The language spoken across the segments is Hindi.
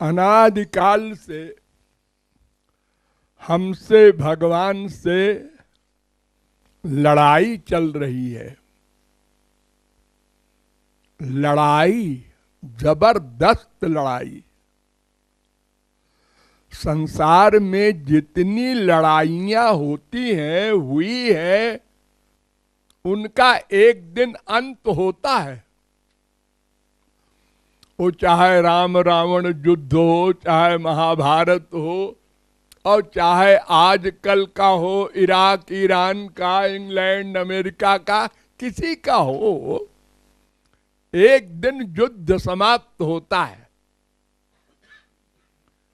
अनादिकाल से हमसे भगवान से लड़ाई चल रही है। लड़ाई, जबरदस्त लड़ाई। संसार में जितनी लड़ाइयां होती हैं, हुई है, उनका एक दिन अंत होता है। वो चाहे राम रावण युद्ध हो, चाहे महाभारत हो, और चाहे आजकल का हो, इराक ईरान का, इंग्लैंड अमेरिका का, किसी का हो, एक दिन युद्ध समाप्त होता है।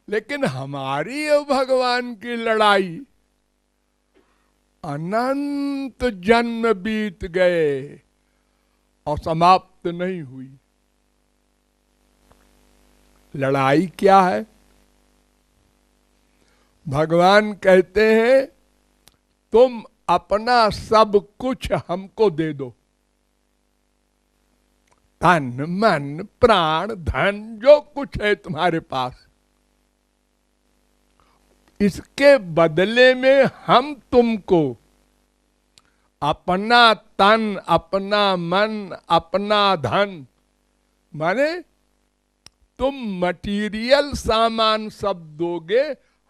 लेकिन हमारी और भगवान की लड़ाई अनंत जन्म बीत गए और समाप्त नहीं हुई। लड़ाई क्या है? भगवान कहते हैं तुम अपना सब कुछ हमको दे दो। तन मन प्राण धन जो कुछ है तुम्हारे पास, इसके बदले में हम तुमको अपना तन, अपना मन, अपना धन, माने तुम मटीरियल सामान सब दोगे,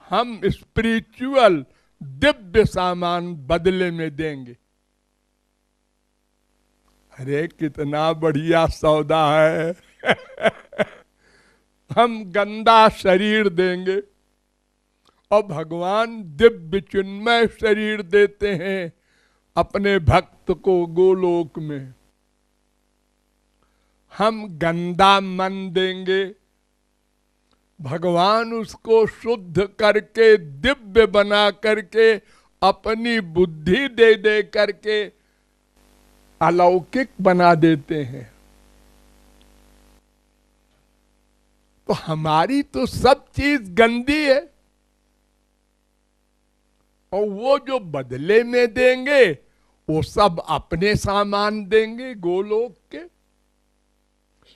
हम स्पिरिचुअल दिव्य सामान बदले में देंगे। अरे कितना बढ़िया सौदा है। हम गंदा शरीर देंगे और भगवान दिव्य चिन्मय शरीर देते हैं अपने भक्त को गोलोक में। हम गंदा मन देंगे, भगवान उसको शुद्ध करके दिव्य बना करके अपनी बुद्धि दे दे करके अलौकिक बना देते हैं। तो हमारी तो सब चीज गंदी है, और वो जो बदले में देंगे वो सब अपने सामान देंगे गोलोक के।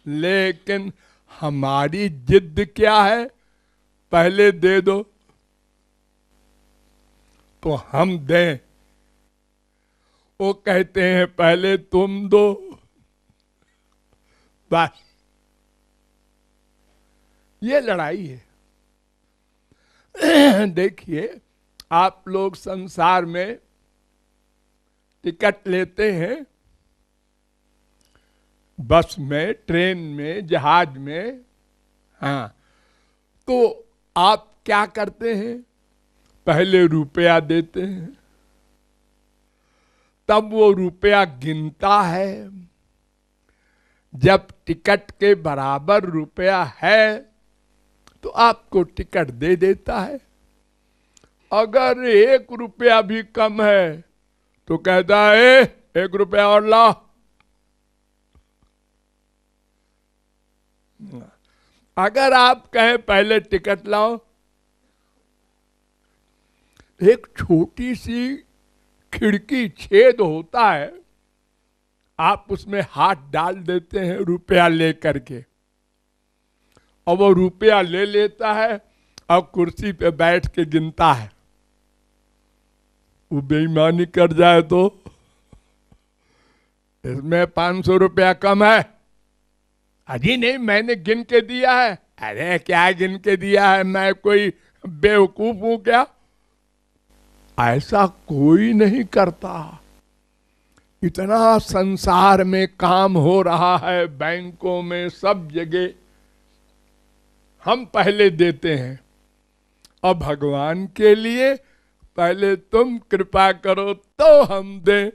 लेकिन हमारी जिद क्या है? पहले दे दो तो हम दें। वो कहते हैं पहले तुम दो, बस ये लड़ाई है। देखिए, आप लोग संसार में टिकट लेते हैं, बस में, ट्रेन में, जहाज में, हाँ, तो आप क्या करते हैं? पहले रुपया देते हैं, तब वो रुपया गिनता है। जब टिकट के बराबर रुपया है तो आपको टिकट दे देता है। अगर 1 रुपया भी कम है तो कहता है 1 रुपया और ला। अगर आप कहें पहले टिकट लाओ, एक छोटी सी खिड़की, छेद होता है, आप उसमें हाथ डाल देते हैं रुपया लेकर के, और वो रुपया ले लेता है और कुर्सी पे बैठ के गिनता है। वो बेईमानी कर जाए तो इसमें 500 रुपया कम है। अजी नहीं, मैंने गिन के दिया है। अरे क्या गिन के दिया है? मैं कोई बेवकूफ हूं क्या? ऐसा कोई नहीं करता। इतना संसार में काम हो रहा है, बैंकों में, सब जगह हम पहले देते हैं। और भगवान के लिए पहले तुम कृपा करो तो हम दें।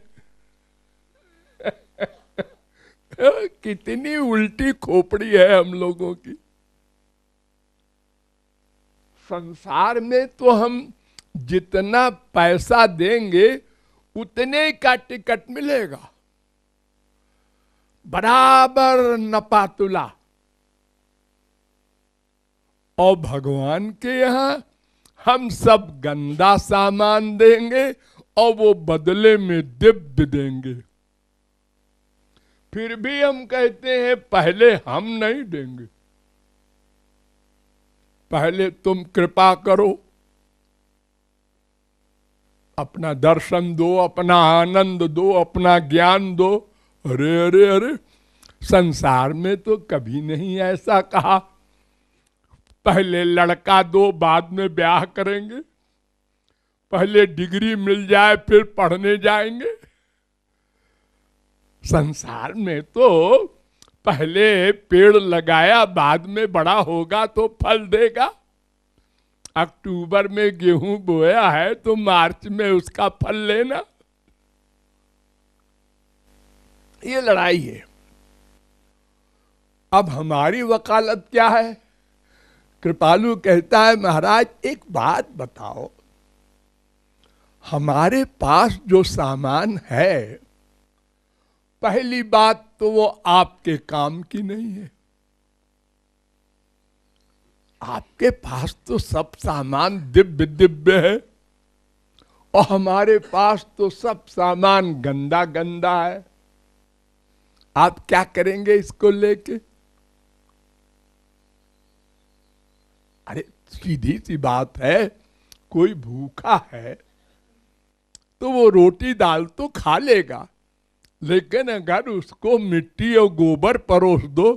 कितनी उल्टी खोपड़ी है हम लोगों की। संसार में तो हम जितना पैसा देंगे उतने का टिकट मिलेगा, बराबर नपातुला। और भगवान के यहां हम सब गंदा सामान देंगे और वो बदले में दिव्य देंगे। फिर भी हम कहते हैं पहले हम नहीं देंगे। पहले तुम कृपा करो, अपना दर्शन दो, अपना आनंद दो, अपना ज्ञान दो। अरे अरे अरे, संसार में तो कभी नहीं ऐसा कहा पहले लड़का दो बाद में ब्याह करेंगे, पहले डिग्री मिल जाए फिर पढ़ने जाएंगे। संसार में तो पहले पेड़ लगाया बाद में बड़ा होगा तो फल देगा। अक्टूबर में गेहूं बोया है तो मार्च में उसका फल लेना, ये लड़ाई है। अब हमारी वकालत क्या है? कृपालु कहता है महाराज एक बात बताओ, हमारे पास जो सामान है, पहली बात तो वो आपके काम की नहीं है। आपके पास तो सब सामान दिव्य दिव्य है और हमारे पास तो सब सामान गंदा गंदा है। आप क्या करेंगे इसको लेके? अरे सीधी सी बात है, कोई भूखा है तो वो रोटी दाल तो खा लेगा, लेकिन अगर उसको मिट्टी और गोबर परोस दो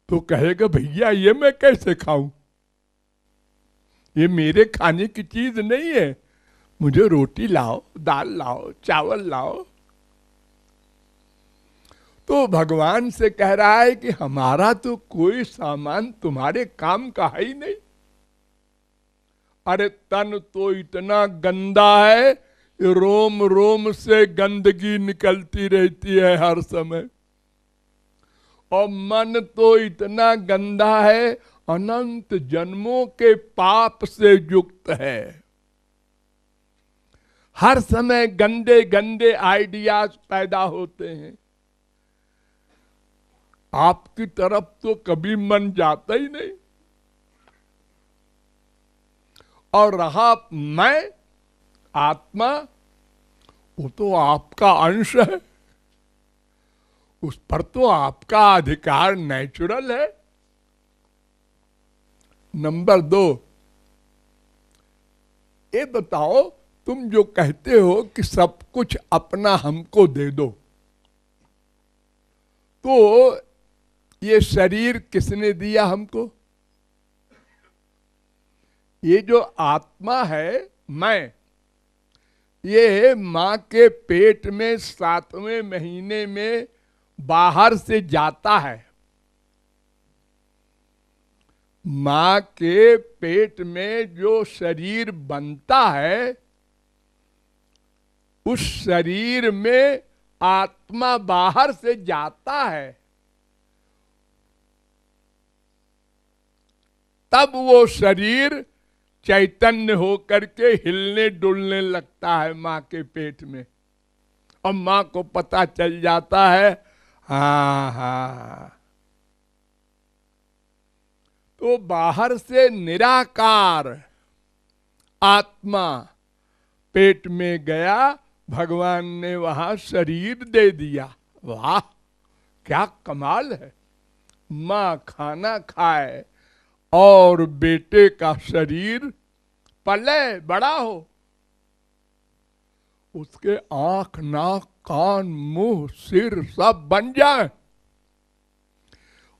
तो कहेगा भैया ये मैं कैसे खाऊं, ये मेरे खाने की चीज नहीं है, मुझे रोटी लाओ, दाल लाओ, चावल लाओ। तो भगवान से कह रहा है कि हमारा तो कोई सामान तुम्हारे काम का है ही नहीं। अरे तन तो इतना गंदा है, रोम रोम से गंदगी निकलती रहती है हर समय, और मन तो इतना गंदा है, अनंत जन्मों के पाप से युक्त है। हर समय गंदे गंदे आइडियाज पैदा होते हैं। आपकी तरफ तो कभी मन जाता ही नहीं। और रहा मैं, आत्मा, वो तो आपका अंश है, उस पर तो आपका अधिकार नेचुरल है। नंबर 2, ये बताओ तुम जो कहते हो कि सब कुछ अपना हमको दे दो, तो ये शरीर किसने दिया हमको? ये जो आत्मा है मैं, ये मां के पेट में 7वें महीने में बाहर से जाता है। मां के पेट में जो शरीर बनता है, उस शरीर में आत्मा बाहर से जाता है, तब वो शरीर चैतन्य होकर के हिलने डुलने लगता है मां के पेट में, और मां को पता चल जाता है हाँ हाँ। तो बाहर से निराकार आत्मा पेट में गया, भगवान ने वहां शरीर दे दिया। वाह क्या कमाल है। मां खाना खाए और बेटे का शरीर पले बड़ा हो, उसके आंख नाक कान मुंह सिर सब बन जाए।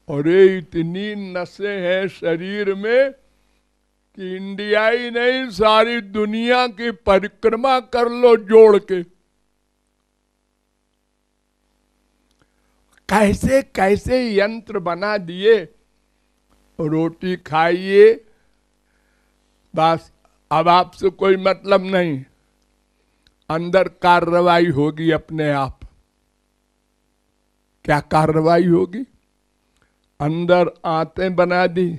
अरे इतनी नसें हैं शरीर में कि इंडिया ही नहीं सारी दुनिया की परिक्रमा कर लो जोड़ के। कैसे कैसे यंत्र बना दिए। रोटी खाइए बस, अब आपसे कोई मतलब नहीं, अंदर कार्रवाई होगी अपने आप। क्या कार्रवाई होगी? अंदर आंतें बना दी,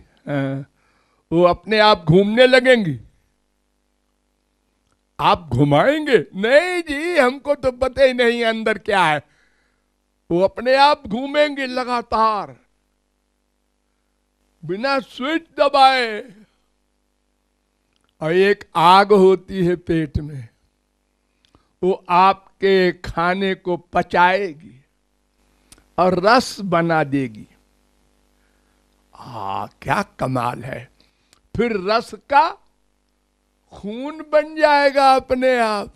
वो अपने आप घूमने लगेंगी। आप घुमाएंगे? नहीं जी, हमको तो पता ही नहीं अंदर क्या है। वो अपने आप घूमेंगे लगातार बिना स्विच दबाए। और एक आग होती है पेट में, वो आपके खाने को पचाएगी और रस बना देगी। क्या कमाल है। फिर रस का खून बन जाएगा अपने आप,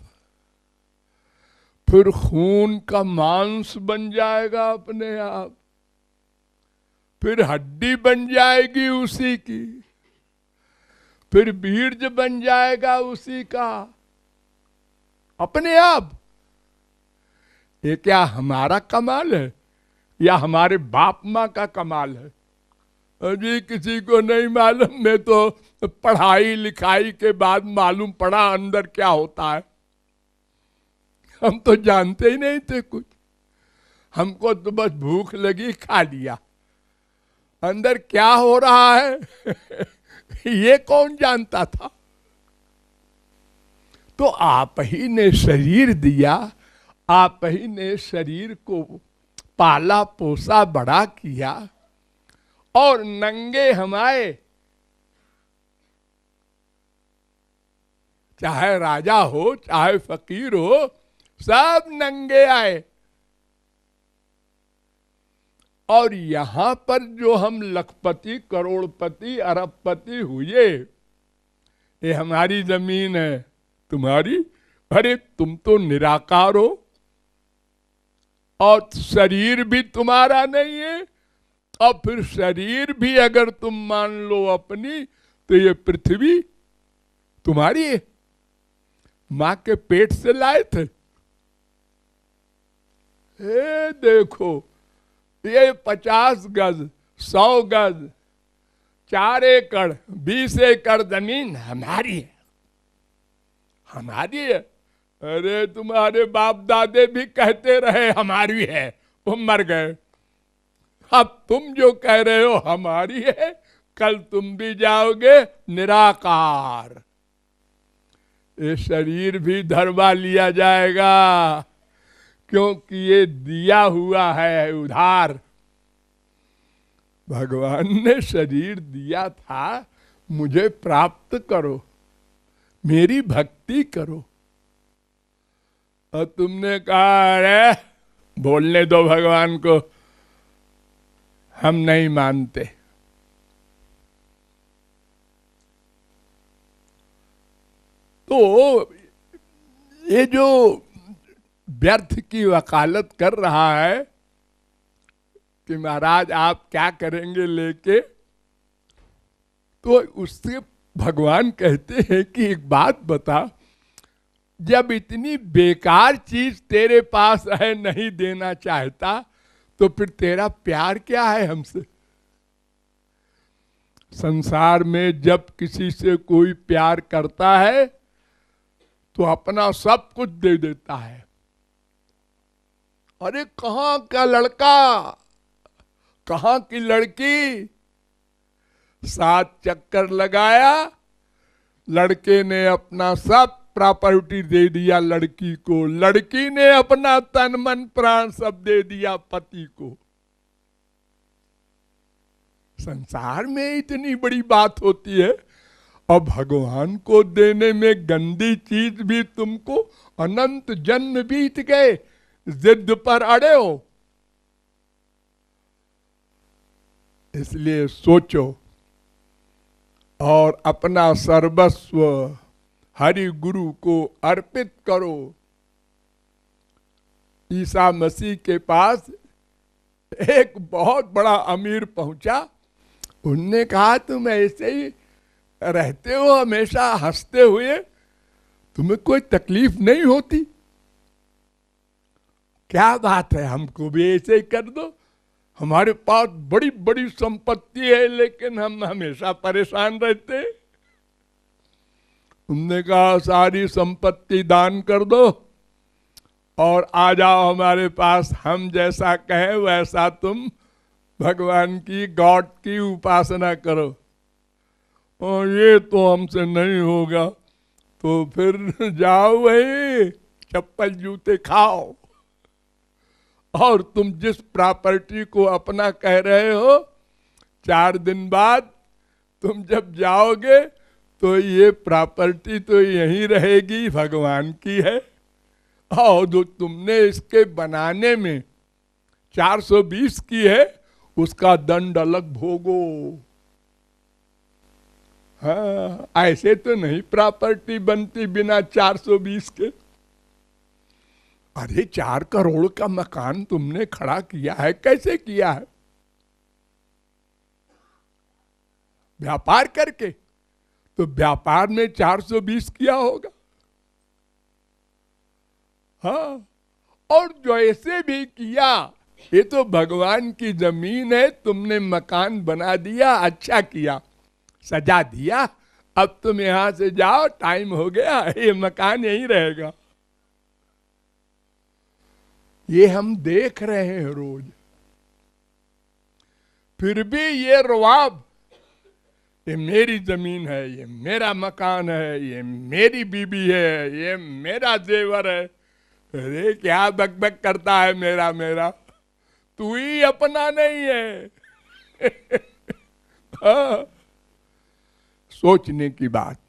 फिर खून का मांस बन जाएगा अपने आप, फिर हड्डी बन जाएगी उसी की, फिर बीज बन जाएगा उसी का अपने आप। ये क्या हमारा कमाल है या हमारे बाप माँ का कमाल है? अभी किसी को नहीं मालूम, मैं तो पढ़ाई लिखाई के बाद मालूम पड़ा अंदर क्या होता है। हम तो जानते ही नहीं थे कुछ, हमको तो बस भूख लगी खा लिया, अंदर क्या हो रहा है ये कौन जानता था? तो आप ही ने शरीर दिया, आप ही ने शरीर को पाला पोसा बड़ा किया, और नंगे हम आए, चाहे राजा हो चाहे फकीर हो, सब नंगे आए। और यहां पर जो हम लखपति करोड़पति अरबपति हुए, ये हमारी जमीन है तुम्हारी? अरे तुम तो निराकार हो, और शरीर भी तुम्हारा नहीं है, और फिर शरीर भी अगर तुम मान लो अपनी, तो ये पृथ्वी तुम्हारी है, मां के पेट से लाए थे। देखो ये 50 गज 100 गज 4 एकड़ 20 एकड़ जमीन हमारी है, हमारी है। अरे तुम्हारे बाप दादे भी कहते रहे हमारी है, वो मर गए। अब तुम जो कह रहे हो हमारी है, कल तुम भी जाओगे निराकार। ये शरीर भी धरवा लिया जाएगा, क्योंकि ये दिया हुआ है उधार। भगवान ने शरीर दिया था, मुझे प्राप्त करो, मेरी भक्ति करो। और तुमने कहा अरे बोलने दो भगवान को, हम नहीं मानते। तो ये जो व्यर्थ की वकालत कर रहा है कि महाराज आप क्या करेंगे लेके, तो उससे भगवान कहते हैं कि एक बात बता, जब इतनी बेकार चीज तेरे पास है, नहीं देना चाहता, तो फिर तेरा प्यार क्या है हमसे? संसार में जब किसी से कोई प्यार करता है तो अपना सब कुछ दे देता है। अरे कहां का लड़का, कहां की लड़की, 7 चक्कर लगाया, लड़के ने अपना सब प्रॉपर्टी दे दिया लड़की को, लड़की ने अपना तन मन प्राण सब दे दिया पति को। संसार में इतनी बड़ी बात होती है, और भगवान को देने में गंदी चीज भी तुमको अनंत जन्म बीत गए, जिद पर अड़े हो। इसलिए सोचो और अपना सर्वस्व हरि गुरु को अर्पित करो। ईसा मसीह के पास एक बहुत बड़ा अमीर पहुंचा, उनने कहा तुम ऐसे ही रहते हो हमेशा हंसते हुए, तुम्हें कोई तकलीफ नहीं होती? क्या बात है, हमको भी ऐसे ही कर दो, हमारे पास बड़ी बड़ी संपत्ति है लेकिन हम हमेशा परेशान रहते। उनने कहा सारी संपत्ति दान कर दो और आ जाओ हमारे पास, हम जैसा कहें वैसा तुम भगवान की गॉड की उपासना करो। और ये तो हमसे नहीं होगा, तो फिर जाओ वही चप्पल जूते खाओ, और तुम जिस प्रॉपर्टी को अपना कह रहे हो, 4 दिन बाद तुम जब जाओगे तो ये प्रॉपर्टी तो यहीं रहेगी, भगवान की है, और जो तुमने इसके बनाने में 420 की है उसका दंड अलग भोगो। हाँ, ऐसे तो नहीं प्रॉपर्टी बनती बिना 420 के। अरे 4 करोड़ का मकान तुमने खड़ा किया है, कैसे किया है? व्यापार करके। तो व्यापार में 420 किया होगा। हाँ, और जैसे भी किया, ये तो भगवान की जमीन है, तुमने मकान बना दिया, अच्छा किया, सजा दिया, अब तुम यहां से जाओ, टाइम हो गया, ये मकान यहीं रहेगा। ये हम देख रहे हैं रोज। फिर भी ये रवाब, ये मेरी जमीन है, ये मेरा मकान है, ये मेरी बीबी है, ये मेरा जेवर है। अरे क्या बकबक करता है मेरा मेरा, तू ही अपना नहीं है। हाँ, सोचने की बात।